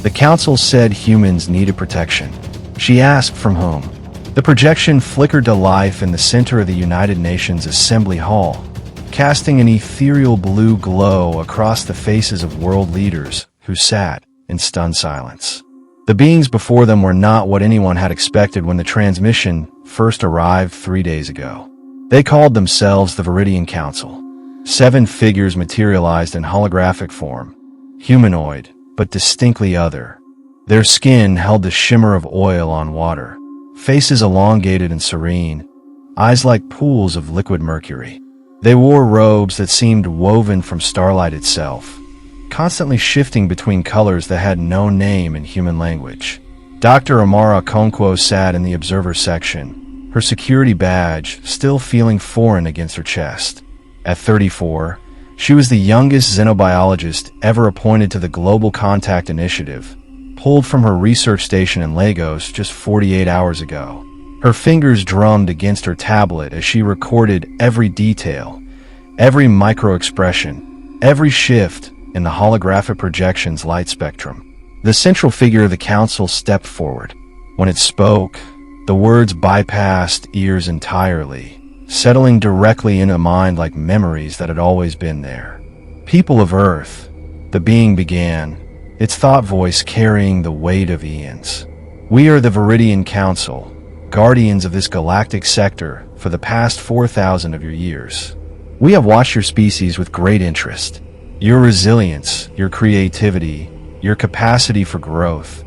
The council said humans needed protection. She asked from whom. The projection flickered to life in the center of the United Nations Assembly Hall, casting an ethereal blue glow across the faces of world leaders who sat in stunned silence. The beings before them were not what anyone had expected when the transmission first arrived 3 days ago. They called themselves the Viridian Council. 7 figures materialized in holographic form, humanoid, but distinctly other. Their skin held the shimmer of oil on water, faces elongated and serene, eyes like pools of liquid mercury. They wore robes that seemed woven from starlight itself, constantly shifting between colors that had no name in human language. Dr. Amara Konkwo sat in the observer section, her security badge still feeling foreign against her chest. At 34, she was the youngest xenobiologist ever appointed to the Global Contact Initiative, pulled from her research station in Lagos just 48 hours ago. Her fingers drummed against her tablet as she recorded every detail, every micro-expression, every shift in the holographic projection's light spectrum. The central figure of the council stepped forward. When it spoke, the words bypassed ears entirely, settling directly in a mind like memories that had always been there. People of Earth, the being began, its thought voice carrying the weight of eons. We are the Viridian Council, guardians of this galactic sector for the past 4,000 of your years. We have watched your species with great interest. Your resilience, your creativity, your capacity for growth.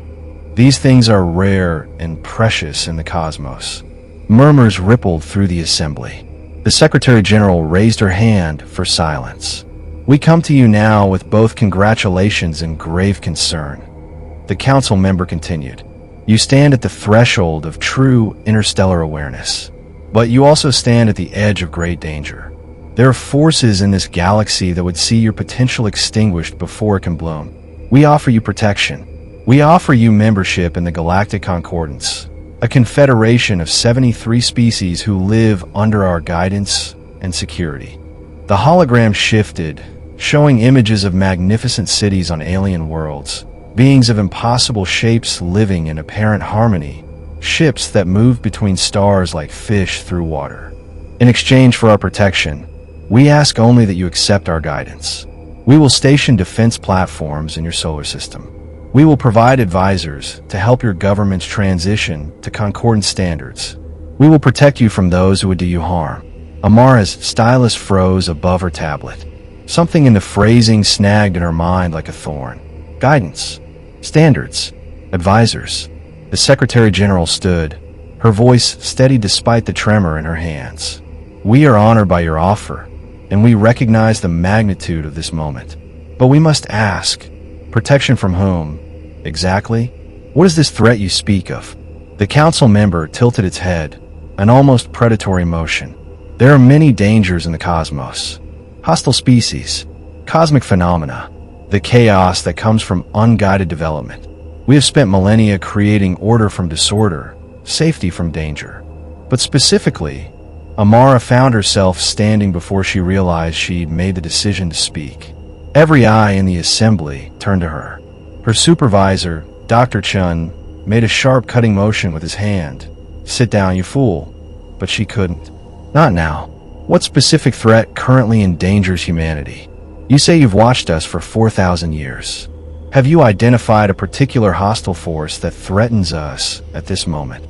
These things are rare and precious in the cosmos. Murmurs rippled through the assembly. The Secretary General raised her hand for silence. We come to you now with both congratulations and grave concern. The council member continued. You stand at the threshold of true interstellar awareness, but you also stand at the edge of great danger. There are forces in this galaxy that would see your potential extinguished before it can bloom. We offer you protection. We offer you membership in the Galactic Concordance, a confederation of 73 species who live under our guidance and security. The hologram shifted, showing images of magnificent cities on alien worlds, beings of impossible shapes living in apparent harmony, ships that move between stars like fish through water. In exchange for our protection, we ask only that you accept our guidance. We will station defense platforms in your solar system. We will provide advisors to help your government's transition to concordant standards. We will protect you from those who would do you harm. Amara's stylus froze above her tablet. Something in the phrasing snagged in her mind like a thorn. Guidance. Standards. Advisors. The Secretary General stood, her voice steady despite the tremor in her hands. We are honored by your offer, and we recognize the magnitude of this moment. But we must ask, protection from whom? Exactly? What is this threat you speak of? The council member tilted its head, an almost predatory motion. There are many dangers in the cosmos. Hostile species, cosmic phenomena, the chaos that comes from unguided development. We have spent millennia creating order from disorder, safety from danger. But specifically, Amara found herself standing before she realized she'd made the decision to speak. Every eye in the assembly turned to her. Her supervisor, Dr. Chun, made a sharp cutting motion with his hand. Sit down, you fool. But she couldn't. Not now. What specific threat currently endangers humanity? You say you've watched us for 4,000 years. Have you identified a particular hostile force that threatens us at this moment?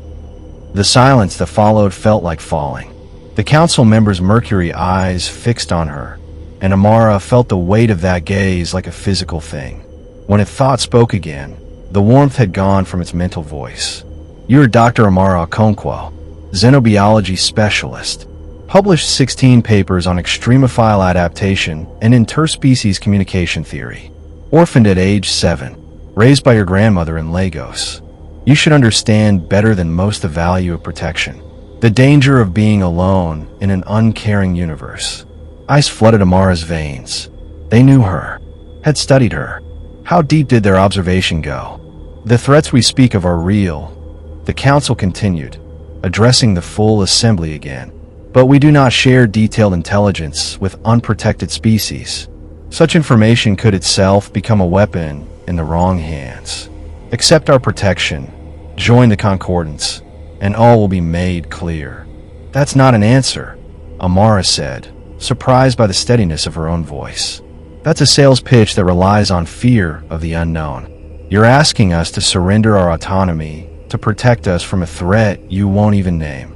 The silence that followed felt like falling. The council member's mercury eyes fixed on her, and Amara felt the weight of that gaze like a physical thing. When it thought spoke again, the warmth had gone from its mental voice. You're Dr. Amara Okonkwo, xenobiology specialist. Published 16 papers on extremophile adaptation and interspecies communication theory. Orphaned at age 7. Raised by your grandmother in Lagos. You should understand better than most the value of protection. The danger of being alone in an uncaring universe. Ice flooded Amara's veins. They knew her, had studied her. How deep did their observation go? The threats we speak of are real, the council continued, addressing the full assembly again. But we do not share detailed intelligence with unprotected species. Such information could itself become a weapon in the wrong hands. Accept our protection, join the Concordance, and all will be made clear. That's not an answer, Amara said, surprised by the steadiness of her own voice. That's a sales pitch that relies on fear of the unknown. You're asking us to surrender our autonomy to protect us from a threat you won't even name.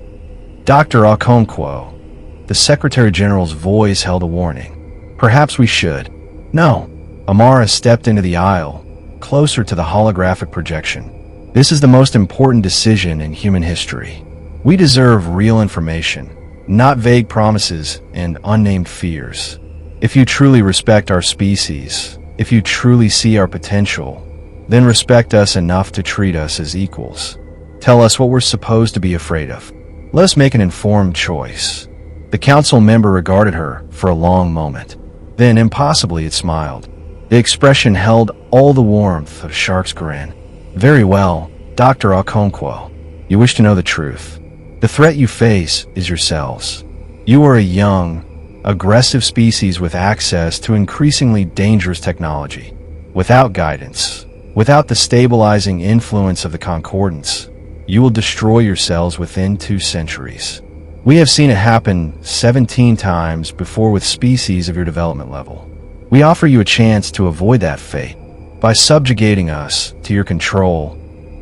Dr. Okonkwo, the Secretary General's voice held a warning. Perhaps we should. No. Amara stepped into the aisle, closer to the holographic projection. This is the most important decision in human history. We deserve real information, not vague promises and unnamed fears. If you truly respect our species, if you truly see our potential, then respect us enough to treat us as equals. Tell us what we're supposed to be afraid of. Let us make an informed choice. The council member regarded her for a long moment. Then, impossibly, it smiled. The expression held all the warmth of a shark's grin. Very well, Dr. Okonkwo. You wish to know the truth. The threat you face is yourselves. You are a young, aggressive species with access to increasingly dangerous technology. Without guidance, without the stabilizing influence of the Concordance, you will destroy yourselves within 2 centuries. We have seen it happen 17 times before with species of your development level. We offer you a chance to avoid that fate by subjugating us to your control,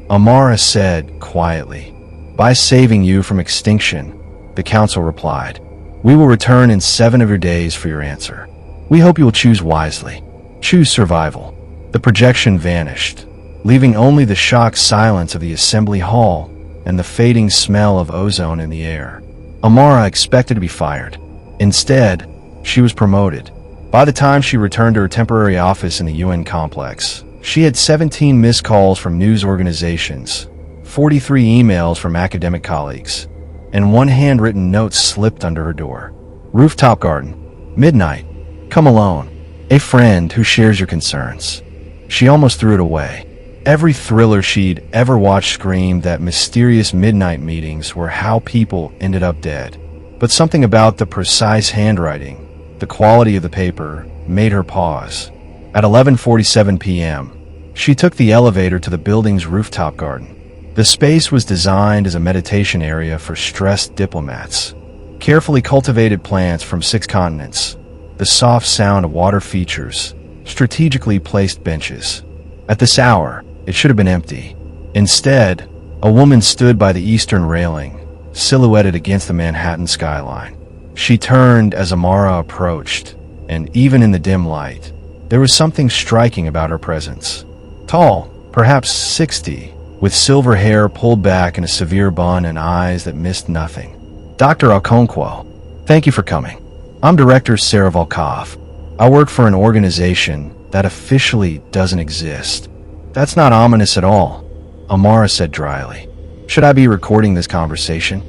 Amara said quietly. By saving you from extinction, the council replied. We will return in 7 of your days for your answer. We hope you will choose wisely. Choose survival. The projection vanished, leaving only the shocked silence of the assembly hall and the fading smell of ozone in the air. Amara expected to be fired. Instead, she was promoted. By the time she returned to her temporary office in the UN complex, she had 17 missed calls from news organizations, 43 emails from academic colleagues, and 1 handwritten note slipped under her door. Rooftop garden. Midnight. Come alone. A friend who shares your concerns. She almost threw it away. Every thriller she'd ever watched screamed that mysterious midnight meetings were how people ended up dead. But something about the precise handwriting, the quality of the paper, made her pause. At 11:47 p.m., she took the elevator to the building's rooftop garden. The space was designed as a meditation area for stressed diplomats. Carefully cultivated plants from 6 continents, the soft sound of water features, strategically placed benches. At this hour, it should have been empty. Instead, a woman stood by the eastern railing, silhouetted against the Manhattan skyline. She turned as Amara approached, and even in the dim light, there was something striking about her presence. Tall, perhaps 60, with silver hair pulled back in a severe bun and eyes that missed nothing. Dr. Okonkwo, thank you for coming. I'm Director Sarah Volkov. I work for an organization that officially doesn't exist. That's not ominous at all, Amara said dryly. Should I be recording this conversation?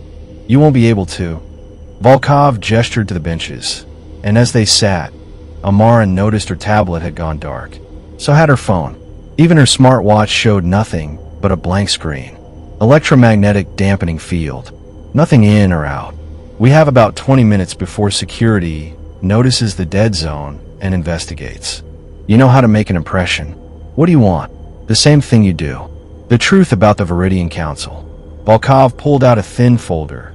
You won't be able to. Volkov gestured to the benches, and as they sat, Amara noticed her tablet had gone dark. So had her phone. Even her smartwatch showed nothing but a blank screen. Electromagnetic dampening field. Nothing in or out. We have about 20 minutes before security notices the dead zone and investigates. You know how to make an impression. What do you want? The same thing you do. The truth about the Viridian Council. Volkov pulled out a thin folder.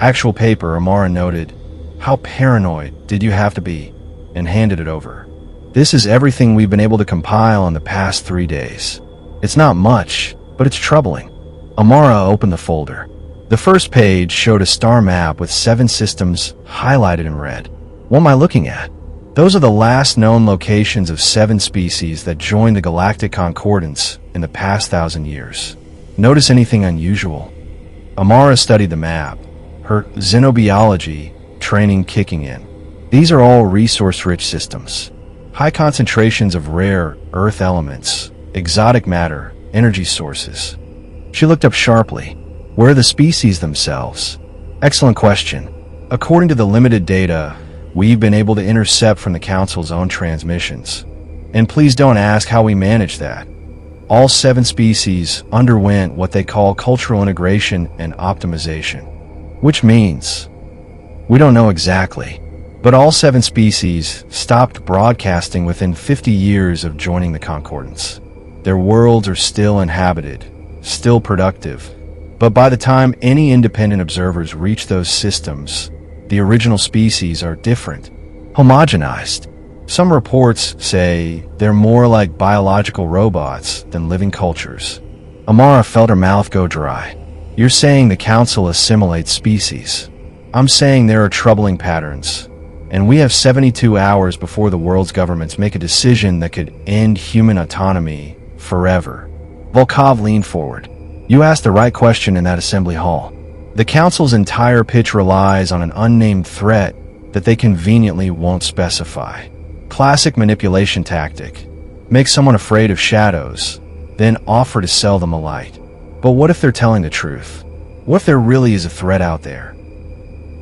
Actual paper, Amara noted. How paranoid did you have to be? And handed it over. This is everything we've been able to compile in the past 3 days. It's not much, but it's troubling. Amara opened the folder. The first page showed a star map with 7 systems highlighted in red. What am I looking at? Those are the last known locations of 7 species that joined the Galactic Concordance in the past 1,000 years. Notice anything unusual? Amara studied the map, her xenobiology training kicking in. These are all resource-rich systems. High concentrations of rare earth elements, exotic matter, energy sources. She looked up sharply. Where are the species themselves? Excellent question. According to the limited data we've been able to intercept from the Council's own transmissions. And please don't ask how we managed that. All 7 species underwent what they call cultural integration and optimization. Which means, we don't know exactly, but all 7 species stopped broadcasting within 50 years of joining the Concordance. Their worlds are still inhabited, still productive. But by the time any independent observers reach those systems, the original species are different, homogenized. Some reports say they're more like biological robots than living cultures. Amara felt her mouth go dry. You're saying the Council assimilates species. I'm saying there are troubling patterns, and we have 72 hours before the world's governments make a decision that could end human autonomy forever. Volkov leaned forward. You asked the right question in that assembly hall. The Council's entire pitch relies on an unnamed threat that they conveniently won't specify. Classic manipulation tactic. Make someone afraid of shadows, then offer to sell them a light. But what if they're telling the truth? What if there really is a threat out there?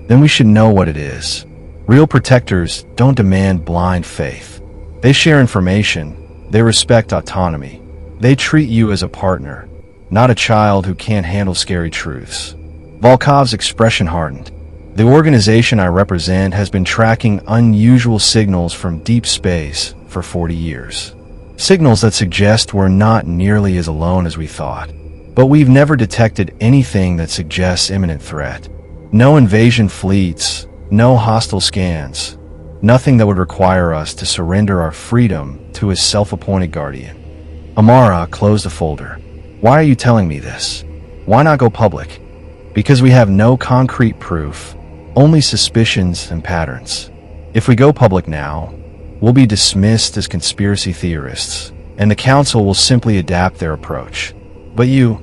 Then we should know what it is. Real protectors don't demand blind faith. They share information. They respect autonomy. They treat you as a partner, not a child who can't handle scary truths. Volkov's expression hardened. The organization I represent has been tracking unusual signals from deep space for 40 years. Signals that suggest we're not nearly as alone as we thought. But we've never detected anything that suggests imminent threat. No invasion fleets, no hostile scans, nothing that would require us to surrender our freedom to his self-appointed guardian. Amara closed the folder. Why are you telling me this? Why not go public? Because we have no concrete proof, only suspicions and patterns. If we go public now, we'll be dismissed as conspiracy theorists, and the Council will simply adapt their approach. But you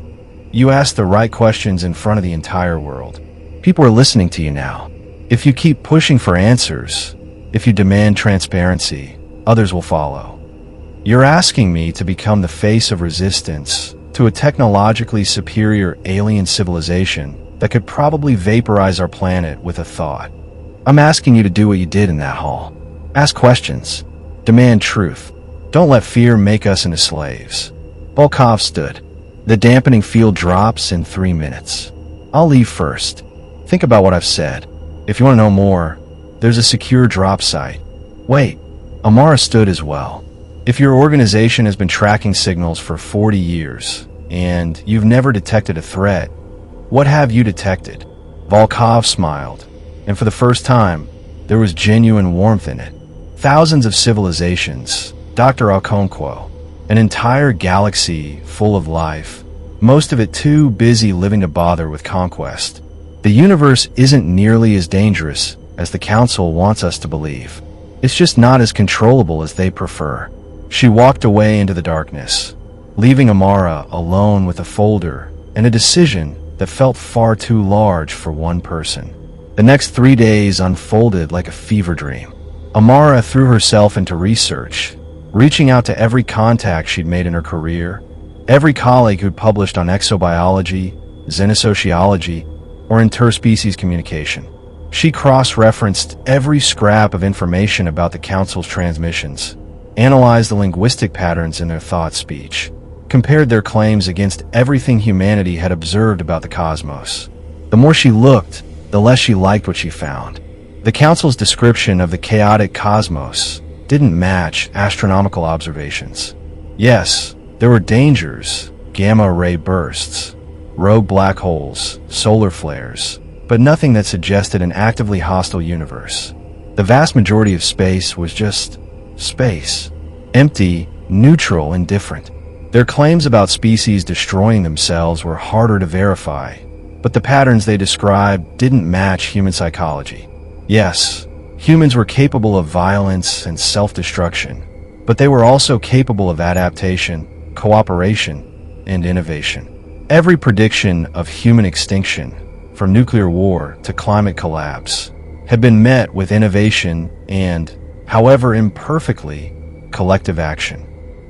asked the right questions in front of the entire world. People are listening to you now. If you keep pushing for answers, if you demand transparency, others will follow. You're asking me to become the face of resistance to a technologically superior alien civilization that could probably vaporize our planet with a thought. I'm asking you to do what you did in that hall. Ask questions. Demand truth. Don't let fear make us into slaves. Volkov stood. The dampening field drops in 3 minutes. I'll leave first. Think about what I've said. If you want to know more, there's a secure drop site. Wait, Amara stood as well. If your organization has been tracking signals for 40 years, and you've never detected a threat, what have you detected? Volkov smiled, and for the first time, there was genuine warmth in it. Thousands of civilizations, Dr. Okonkwo, an entire galaxy full of life, most of it too busy living to bother with conquest. The universe isn't nearly as dangerous as the Council wants us to believe. It's just not as controllable as they prefer. She walked away into the darkness, leaving Amara alone with a folder and a decision that felt far too large for one person. The next 3 days unfolded like a fever dream. Amara threw herself into research, reaching out to every contact she'd made in her career, every colleague who'd published on exobiology, xenosociology, or interspecies communication. She cross-referenced every scrap of information about the Council's transmissions, analyzed the linguistic patterns in their thought-speech, compared their claims against everything humanity had observed about the cosmos. The more she looked, the less she liked what she found. The Council's description of the chaotic cosmos didn't match astronomical observations. Yes, there were dangers, gamma-ray bursts, rogue black holes, solar flares, but nothing that suggested an actively hostile universe. The vast majority of space was just space. Empty, neutral, indifferent. Their claims about species destroying themselves were harder to verify, but the patterns they described didn't match human psychology. Yes, humans were capable of violence and self-destruction, but they were also capable of adaptation, cooperation, and innovation. Every prediction of human extinction, from nuclear war to climate collapse, had been met with innovation and, however imperfectly, collective action.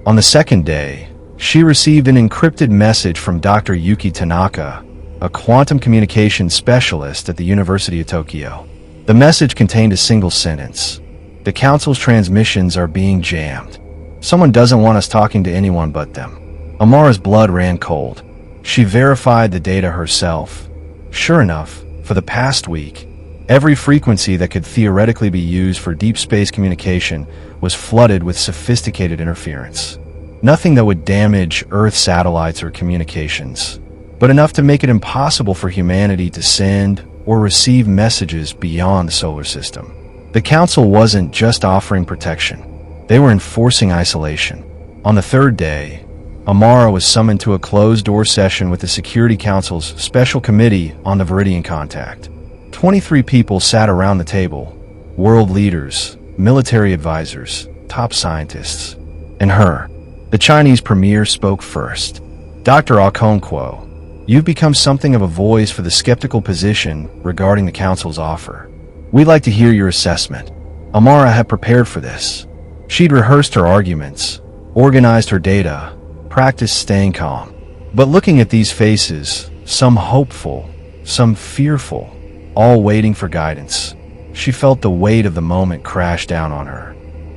On the second day, she received an encrypted message from Dr. Yuki Tanaka, a quantum communications specialist at the University of Tokyo. The message contained a single sentence. The Council's transmissions are being jammed. Someone doesn't want us talking to anyone but them. Amara's blood ran cold. She verified the data herself. Sure enough, for the past week, every frequency that could theoretically be used for deep space communication was flooded with sophisticated interference. Nothing that would damage Earth satellites or communications, but enough to make it impossible for humanity to send or receive messages beyond the solar system. The Council wasn't just offering protection. They were enforcing isolation. On the third day, Amara was summoned to a closed-door session with the Security Council's Special Committee on the Viridian Contact. 23 people sat around the table: world leaders, military advisors, top scientists, and her. The Chinese premier spoke first. Dr. Okonkwo, you've become something of a voice for the skeptical position regarding the Council's offer. We'd like to hear your assessment. Amara had prepared for this. She'd rehearsed her arguments, organized her data, practiced staying calm. But looking at these faces, some hopeful, some fearful, all waiting for guidance, she felt the weight of the moment crash down on her.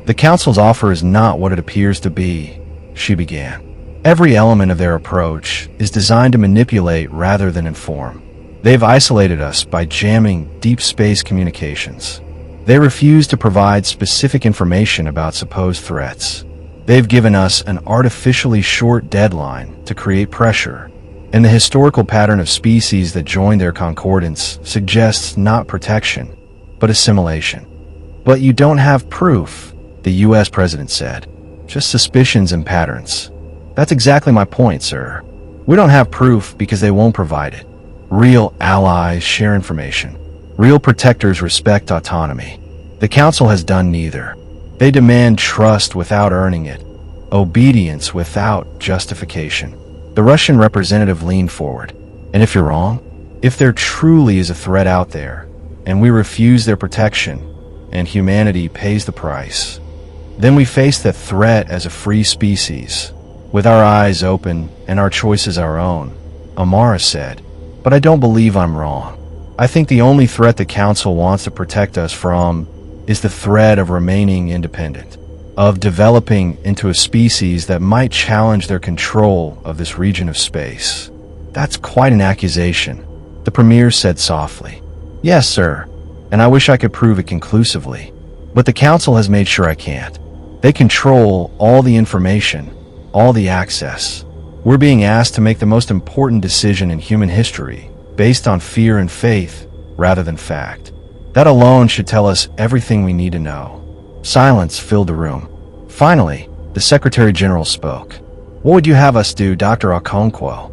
The Council's offer is not what it appears to be, she began. Every element of their approach is designed to manipulate rather than inform. They've isolated us by jamming deep space communications. They refuse to provide specific information about supposed threats. They've given us an artificially short deadline to create pressure, and the historical pattern of species that join their concordance suggests not protection, but assimilation. But you don't have proof, the US president said. Just suspicions and patterns. That's exactly my point, sir. We don't have proof because they won't provide it. Real allies share information. Real protectors respect autonomy. The Council has done neither. They demand trust without earning it, obedience without justification. The Russian representative leaned forward. And if you're wrong, if there truly is a threat out there, and we refuse their protection, and humanity pays the price, then we face that threat as a free species, with our eyes open and our choices our own, Amara said. But I don't believe I'm wrong. I think the only threat the Council wants to protect us from is the threat of remaining independent, of developing into a species that might challenge their control of this region of space. That's quite an accusation, the Premier said softly. Yes, sir, and I wish I could prove it conclusively. But the Council has made sure I can't. They control all the information, all the access. We're being asked to make the most important decision in human history, based on fear and faith, rather than fact. That alone should tell us everything we need to know. Silence filled the room. Finally, the Secretary General spoke. What would you have us do, Dr. Okonkwo?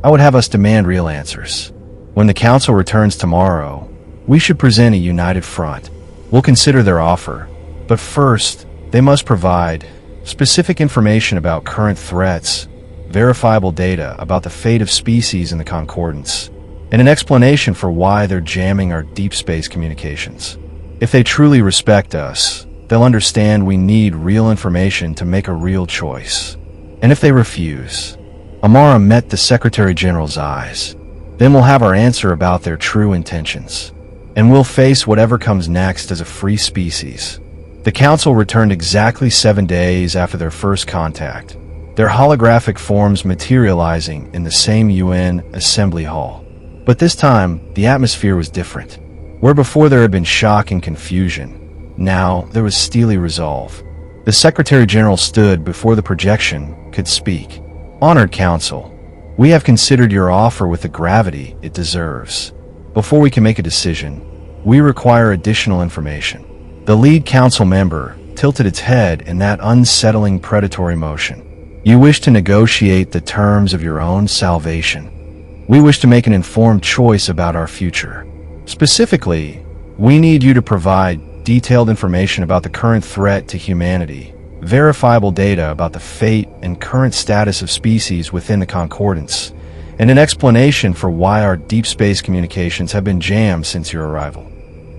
I would have us demand real answers. When the Council returns tomorrow, we should present a united front. We'll consider their offer, but first, they must provide specific information about current threats, verifiable data about the fate of species in the concordance, and an explanation for why they're jamming our deep space communications. If they truly respect us, they'll understand we need real information to make a real choice. And if they refuse, Amara met the Secretary General's eyes. Then we'll have our answer about their true intentions, and we'll face whatever comes next as a free species. The Council returned exactly 7 days after their first contact, their holographic forms materializing in the same UN Assembly Hall. But this time, the atmosphere was different. Where before there had been shock and confusion, now there was steely resolve. The Secretary General stood before the projection could speak. Honored Council, we have considered your offer with the gravity it deserves. Before we can make a decision, we require additional information. The lead council member tilted its head in that unsettling predatory motion. You wish to negotiate the terms of your own salvation. We wish to make an informed choice about our future. Specifically, we need you to provide detailed information about the current threat to humanity, verifiable data about the fate and current status of species within the concordance, and an explanation for why our deep space communications have been jammed since your arrival.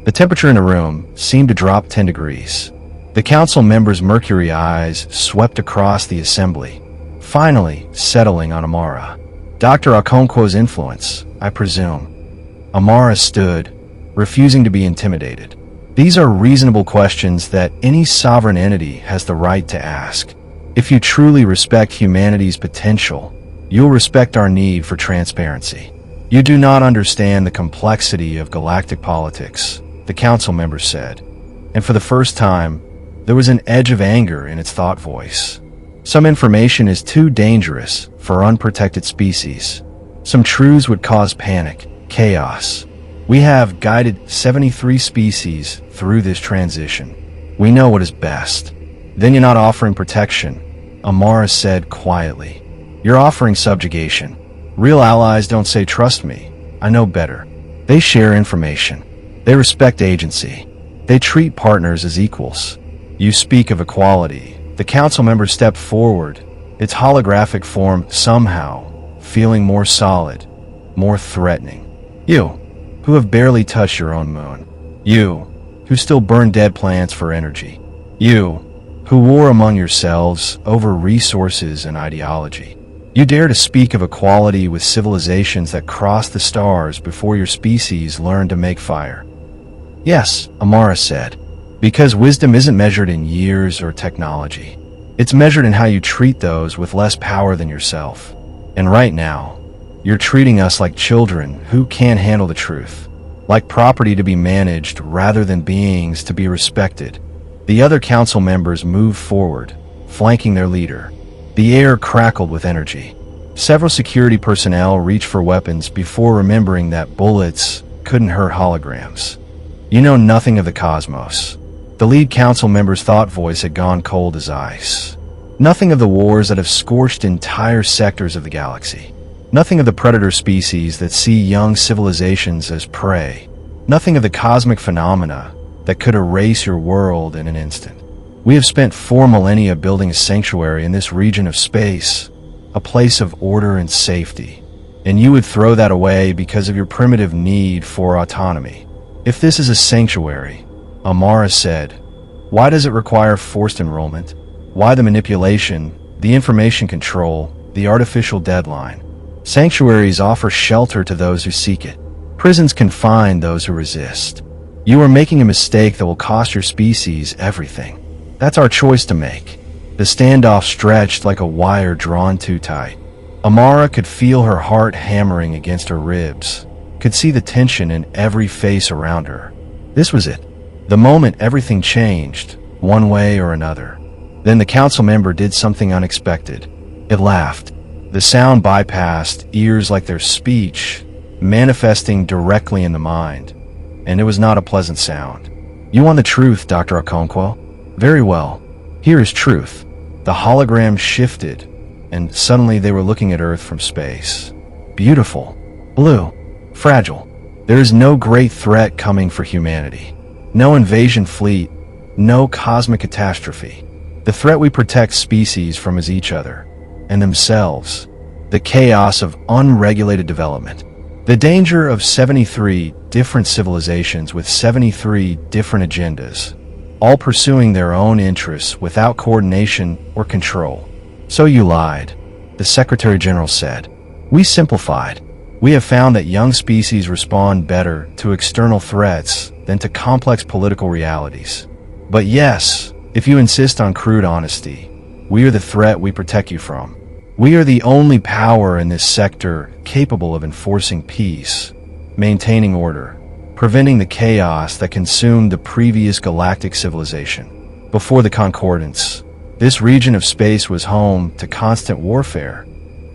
The temperature in the room seemed to drop 10 degrees. The council members' mercury eyes swept across the assembly, finally settling on Amara. Dr. Okonkwo's influence, I presume. Amara stood, refusing to be intimidated. These are reasonable questions that any sovereign entity has the right to ask. If you truly respect humanity's potential, you'll respect our need for transparency. You do not understand the complexity of galactic politics, the council member said, and for the first time, there was an edge of anger in its thought voice. Some information is too dangerous for unprotected species. Some truths would cause panic, chaos. We have guided 73 species through this transition. We know what is best. Then you're not offering protection, Amara said quietly. You're offering subjugation. Real allies don't say trust me. I know better. They share information. They respect agency. They treat partners as equals. You speak of equality. The council member stepped forward, its holographic form somehow feeling more solid, more threatening. You, who have barely touched your own moon. You, who still burn dead plants for energy. You, who war among yourselves over resources and ideology. You dare to speak of equality with civilizations that crossed the stars before your species learned to make fire. Yes, Amara said, because wisdom isn't measured in years or technology. It's measured in how you treat those with less power than yourself. And right now, you're treating us like children who can't handle the truth, like property to be managed rather than beings to be respected. The other council members moved forward, flanking their leader. The air crackled with energy. Several security personnel reached for weapons before remembering that bullets couldn't hurt holograms. You know nothing of the cosmos. The lead council member's thought voice had gone cold as ice. Nothing of the wars that have scorched entire sectors of the galaxy. Nothing of the predator species that see young civilizations as prey. Nothing of the cosmic phenomena that could erase your world in an instant. We have spent 4 millennia building a sanctuary in this region of space, a place of order and safety, and you would throw that away because of your primitive need for autonomy. If this is a sanctuary, Amara said, why does it require forced enrollment? Why the manipulation, the information control, the artificial deadline? Sanctuaries offer shelter to those who seek it. Prisons confine those who resist. You are making a mistake that will cost your species everything. That's our choice to make. The standoff stretched like a wire drawn too tight. Amara could feel her heart hammering against her ribs, could see the tension in every face around her. This was it. The moment everything changed, one way or another. Then the council member did something unexpected. It laughed. The sound bypassed ears like their speech, manifesting directly in the mind. And it was not a pleasant sound. You want the truth, Dr. Okonkwo? Very well. Here is truth. The hologram shifted, and suddenly they were looking at Earth from space. Beautiful. Blue. Fragile. There is no great threat coming for humanity. No invasion fleet. No cosmic catastrophe. The threat we protect species from is each other, and themselves. The chaos of unregulated development. The danger of 73 different civilizations with 73 different agendas, all pursuing their own interests without coordination or control. So you lied, the Secretary General said. We simplified. We have found that young species respond better to external threats than to complex political realities. But yes, if you insist on crude honesty, we are the threat we protect you from. We are the only power in this sector capable of enforcing peace, maintaining order, preventing the chaos that consumed the previous galactic civilization. Before the Concordance, this region of space was home to constant warfare,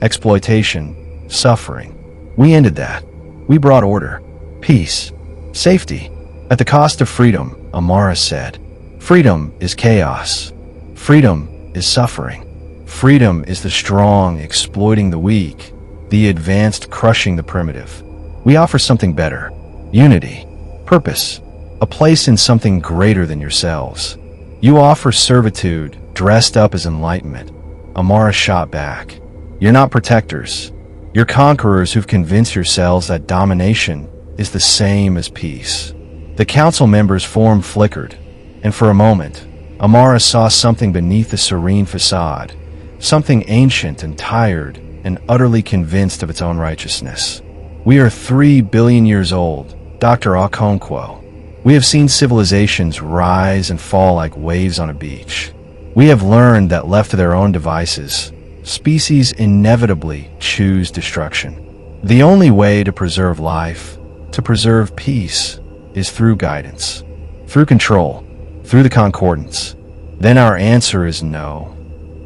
exploitation, suffering. We ended that. We brought order, peace, safety, at the cost of freedom, Amara said. Freedom is chaos. Freedom is suffering. Freedom is the strong exploiting the weak, the advanced crushing the primitive. We offer something better. Unity, purpose, a place in something greater than yourselves. You offer servitude dressed up as enlightenment. Amara shot back. You're not protectors. You're conquerors who've convinced yourselves that domination is the same as peace. The council members' form flickered, and for a moment, Amara saw something beneath the serene facade, something ancient and tired and utterly convinced of its own righteousness. We are 3 billion years old, Dr. Okonkwo. We have seen civilizations rise and fall like waves on a beach. We have learned that left to their own devices, species inevitably choose destruction. The only way to preserve life, to preserve peace, is through guidance, through control, through the Concordance. Then our answer is no.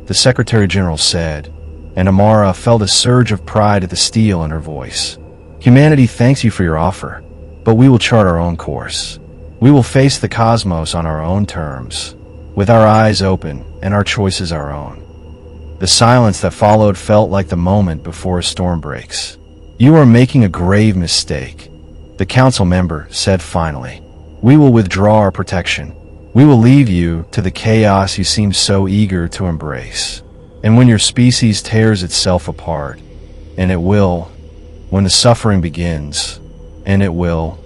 the Secretary General said, and Amara felt a surge of pride at the steel in her voice. Humanity thanks you for your offer, but we will chart our own course. We will face the cosmos on our own terms, with our eyes open and our choices our own. The silence that followed felt like the moment before a storm breaks. You are making a grave mistake, the council member said finally. We will withdraw our protection. We will leave you to the chaos you seem so eager to embrace. And when your species tears itself apart, and it will, when the suffering begins, and it will,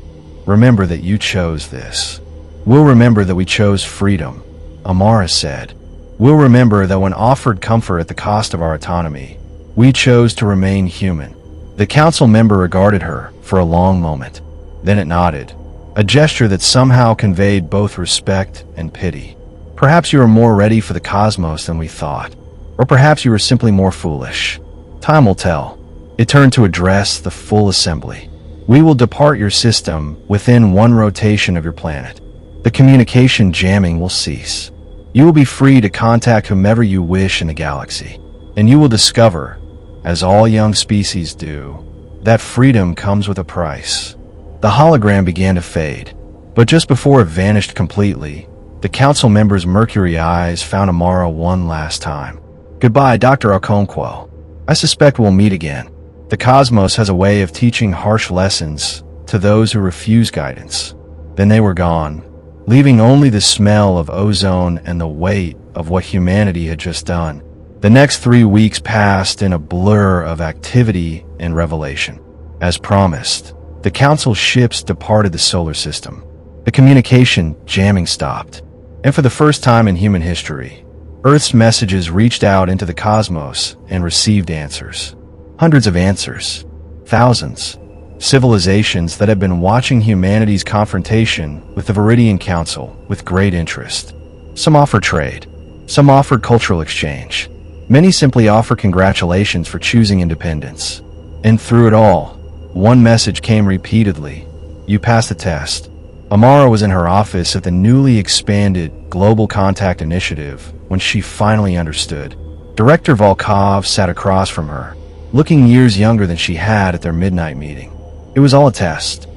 remember that you chose this. We'll remember that we chose freedom, Amara said. We'll remember that when offered comfort at the cost of our autonomy, we chose to remain human. The council member regarded her for a long moment. Then it nodded, a gesture that somehow conveyed both respect and pity. Perhaps you are more ready for the cosmos than we thought. Or perhaps you were simply more foolish. Time will tell. It turned to address the full assembly. We will depart your system within one rotation of your planet. The communication jamming will cease. You will be free to contact whomever you wish in the galaxy. And you will discover, as all young species do, that freedom comes with a price. The hologram began to fade, but just before it vanished completely, the council member's mercury eyes found Amara one last time. Goodbye, Dr. Okonkwo. I suspect we'll meet again. The cosmos has a way of teaching harsh lessons to those who refuse guidance. Then they were gone, leaving only the smell of ozone and the weight of what humanity had just done. The next 3 weeks passed in a blur of activity and revelation. As promised, the council ships departed the solar system. The communication jamming stopped, and for the first time in human history, Earth's messages reached out into the cosmos and received answers. Hundreds of answers. Thousands. Civilizations that had been watching humanity's confrontation with the Viridian Council with great interest. Some offered trade. Some offered cultural exchange. Many simply offered congratulations for choosing independence. And through it all, one message came repeatedly. You passed the test. Amara was in her office at the newly expanded Global Contact Initiative when she finally understood. Director Volkov sat across from her, looking years younger than she had at their midnight meeting. It was all a test,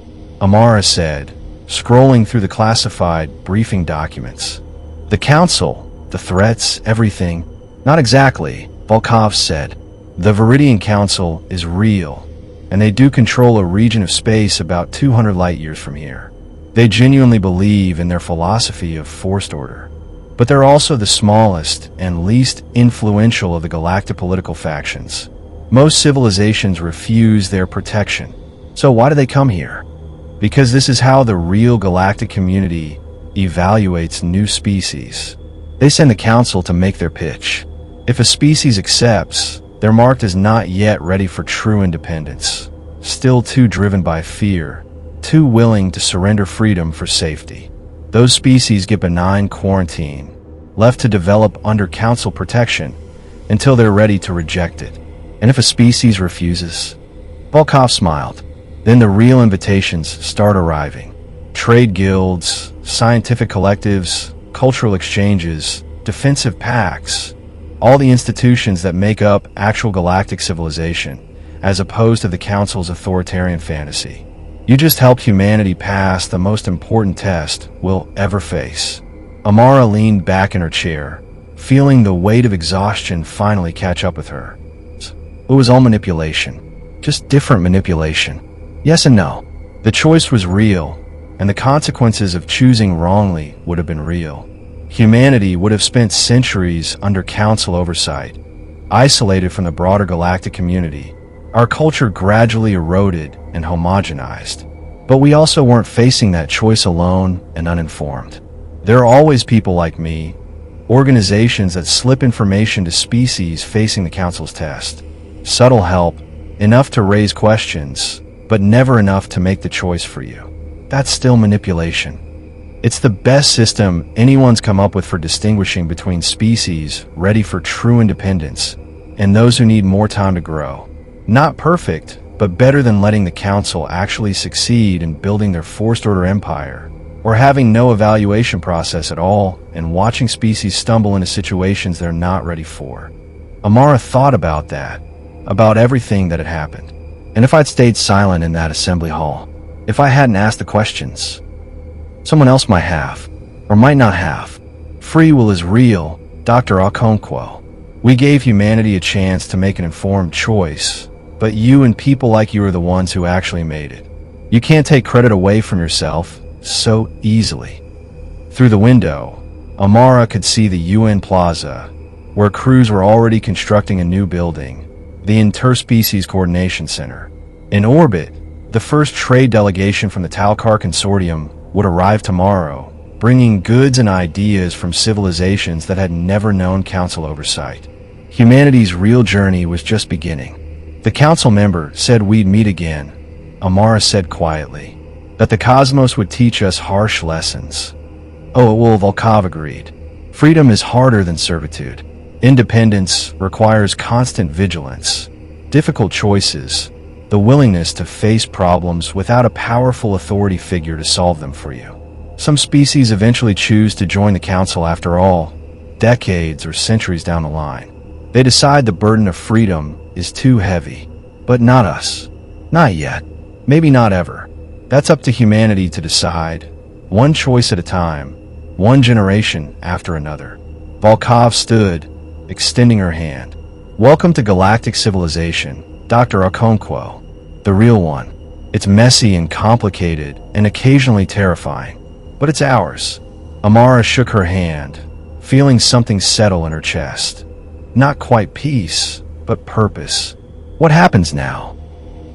Amara said, scrolling through the classified briefing documents. The council, the threats, everything. Not exactly, Volkov said. The Viridian Council is real, and they do control a region of space about 200 light years from here. They genuinely believe in their philosophy of forced order. But they're also the smallest and least influential of the galactic political factions. Most civilizations refuse their protection. So why do they come here? Because this is how the real galactic community evaluates new species. They send the council to make their pitch. If a species accepts, they're marked as not yet ready for true independence, still too driven by fear, too willing to surrender freedom for safety. Those species get benign quarantine, left to develop under council protection until they're ready to reject it. And if a species refuses? Volkov smiled. Then the real invitations start arriving. Trade guilds, scientific collectives, cultural exchanges, defensive pacts, all the institutions that make up actual galactic civilization, as opposed to the Council's authoritarian fantasy. You just helped humanity pass the most important test we'll ever face. Amara leaned back in her chair, feeling the weight of exhaustion finally catch up with her. It was all manipulation. Just different manipulation. Yes and no. The choice was real, and the consequences of choosing wrongly would have been real. Humanity would have spent centuries under council oversight, isolated from the broader galactic community. Our culture gradually eroded and homogenized. But we also weren't facing that choice alone and uninformed. There are always people like me, organizations that slip information to species facing the council's test. Subtle help, enough to raise questions, but never enough to make the choice for you. That's still manipulation. It's the best system anyone's come up with for distinguishing between species ready for true independence and those who need more time to grow. Not perfect, but better than letting the council actually succeed in building their forced order empire or having no evaluation process at all and watching species stumble into situations they're not ready for. Amara thought about that, about everything that had happened. And if I'd stayed silent in that assembly hall, if I hadn't asked the questions, someone else might have, or might not have. Free will is real, Dr. Okonkwo. We gave humanity a chance to make an informed choice, but you and people like you are the ones who actually made it. You can't take credit away from yourself so easily. Through the window, Amara could see the UN Plaza, where crews were already constructing a new building, the Interspecies Coordination Center. In orbit, the first trade delegation from the Talcar Consortium would arrive tomorrow, bringing goods and ideas from civilizations that had never known council oversight. Humanity's real journey was just beginning. The council member said we'd meet again, Amara said quietly, that the cosmos would teach us harsh lessons. Oh, well, Volkov agreed. Freedom is harder than servitude. Independence requires constant vigilance, difficult choices, the willingness to face problems without a powerful authority figure to solve them for you. Some species eventually choose to join the council after all, decades or centuries down the line. They decide the burden of freedom is too heavy. But not us. Not yet. Maybe not ever. That's up to humanity to decide, one choice at a time, one generation after another. Volkov stood, extending her hand. Welcome to Galactic civilization, Dr. Okonkwo. The real one. It's messy and complicated and occasionally terrifying. But it's ours. Amara shook her hand, feeling something settle in her chest. Not quite peace, but purpose. What happens now?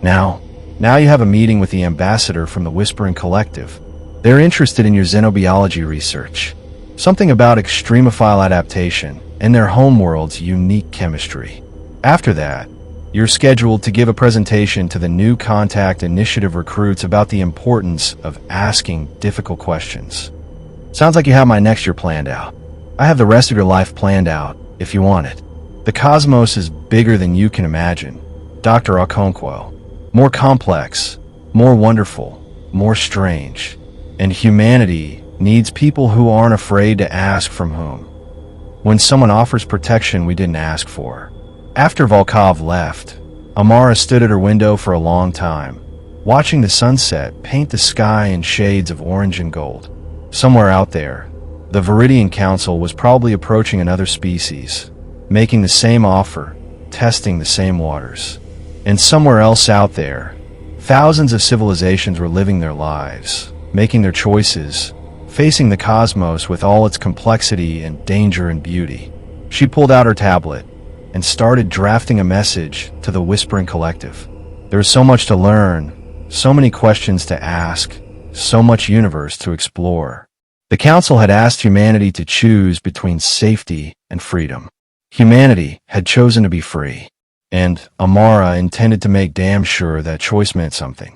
Now you have a meeting with the ambassador from the Whispering Collective. They're interested in your xenobiology research. Something about extremophile adaptation and their homeworld's unique chemistry. After that, you're scheduled to give a presentation to the new Contact Initiative recruits about the importance of asking difficult questions. Sounds like you have my next year planned out. I have the rest of your life planned out, if you want it. The cosmos is bigger than you can imagine, Dr. Okonkwo. More complex, more wonderful, more strange. And humanity needs people who aren't afraid to ask from whom. When someone offers protection we didn't ask for. After Volkov left, Amara stood at her window for a long time, watching the sunset paint the sky in shades of orange and gold. Somewhere out there, the Viridian Council was probably approaching another species, making the same offer, testing the same waters. And somewhere else out there, thousands of civilizations were living their lives, making their choices, facing the cosmos with all its complexity and danger and beauty. She pulled out her tablet and started drafting a message to the Whispering Collective. There was so much to learn, so many questions to ask, so much universe to explore. The Council had asked humanity to choose between safety and freedom. Humanity had chosen to be free, and Amara intended to make damn sure that choice meant something.